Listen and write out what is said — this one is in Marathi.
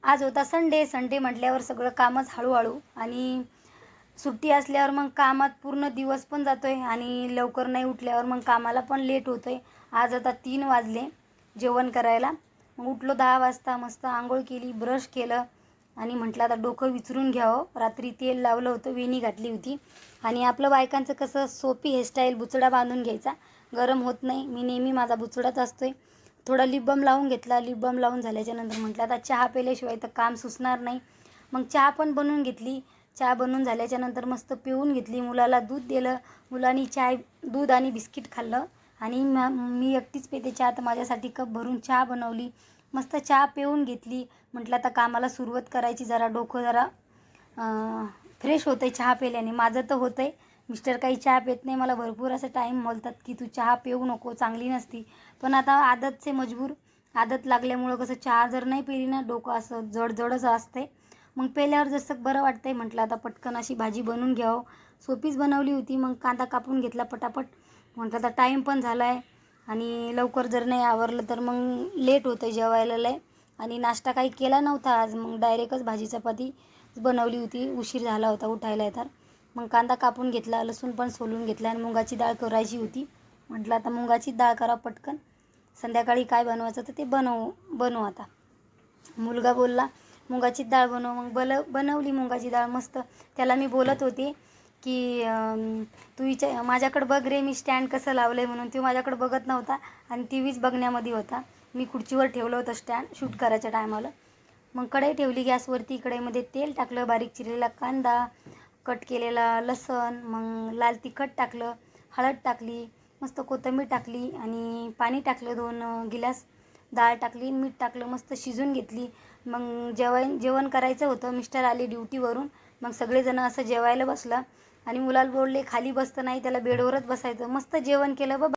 आज होता संडे. संडे म्हटल्यावर सगळं कामच हळूहळू आणि सुट्टी असल्यावर मग कामात पूर्ण दिवस पण जातो आहे आणि लवकर नाही उठल्यावर मग कामाला पण लेट होतं आहे. आज आता 3 वाजले जेवण करायला. मग उठलो 10 वाजता, मस्त अंघोळ केली, ब्रश केलं आणि म्हटलं आता डोकं विचरून घ्यावं. रात्री तेल लावलं होतं, वेणी घातली होती आणि आपलं बायकांचं कसं सोपी हेअरस्टाईल बुचडा बांधून घ्यायचा, गरम होत नाही. मी नेहमी माझा बुचडाच असतो आहे. थोडा लिप बाम लावून घेतला. लिप बाम लावून झाल्याच्यानंतर म्हटलं आता चहा प्यायल्याशिवाय तर काम सुचणार नाही. मग चहा पण बनवून घेतली. चहा बनवून झाल्याच्यानंतर मस्त पिऊन घेतली. मुलाला दूध दिलं. मुलांनी दूध आणि बिस्किट खाल्लं आणि मी एकटीच पिते चहा, तर माझ्यासाठी कप भरून चहा बनवली. मस्त चहा पिऊन घेतली. म्हटलं आता कामाला सुरुवात करायची. जरा डोकं जरा फ्रेश होतं आहे चहा प्यायल्याने. माझं तर होतं आहे. मिस्टर काही चहा पित नाही. मला भरपूर असं टाईम बोलतात की तू चहा पिऊ नको, चांगली नसती. पण आता आदतचे मजबूर. आदत लागल्यामुळं कसं चहा जर नाही पिली ना डोकं असं जडजडच असते. मग पेल्यावर जसं बरं वाटतंय. म्हटलं आता पटकन अशी भाजी बनवून घ्यावं. सोपीच बनवली होती. मग कांदा कापून घेतला पटापट. म्हटलं आता टाईम पण झाला आहे आणि लवकर जर नाही आवरलं तर मग लेट होतं जेवायला लय. आणि नाश्ता काही केला नव्हता आज. मग डायरेक्टच भाजी चपाती बनवली होती. उशीर झाला होता उठायला तर. मग कांदा कापून घेतला, लसूण पण सोलून घेतला आणि मुगाची डाळ करायची होती. म्हटलं आता मुगाची डाळ करा पटकन. संध्याकाळी काय बनवायचं तर ते बनवू आता. मुलगा बोलला मुगाची डाळ बनव. मग बनवली मुगाची डाळ मस्त. त्याला मी बोलत होते की तू माझ्याकडं बघ रे, मी स्टँड कसं लावलं आहे म्हणून. तो माझ्याकडं बघत नव्हता आणि टी व्हीच बघण्यामध्ये होता. मी खुर्चीवर ठेवलं होतं स्टँड शूट करायच्या टायमाला. मग कढई ठेवली गॅसवरती. कढईमध्ये तेल टाकलं, बारीक चिरलेला कांदा, कट केलेला लसूण, मग लाल तिखट टाकलं, हळद टाकली, मस्त कोथिंबीर टाकली आणि पाणी टाकलं 2 गिलास. डाळ टाकली, मीठ टाकलं, मस्त शिजून घेतली. मग जेवण करायचं होतं. मिस्टर आले ड्युटीवरून. मग सगळेजण असं जेवायला बसलं आणि मुलाला बोलले खाली बसतं नाही, त्याला बेडवरच बसायचं. मस्त जेवण केलं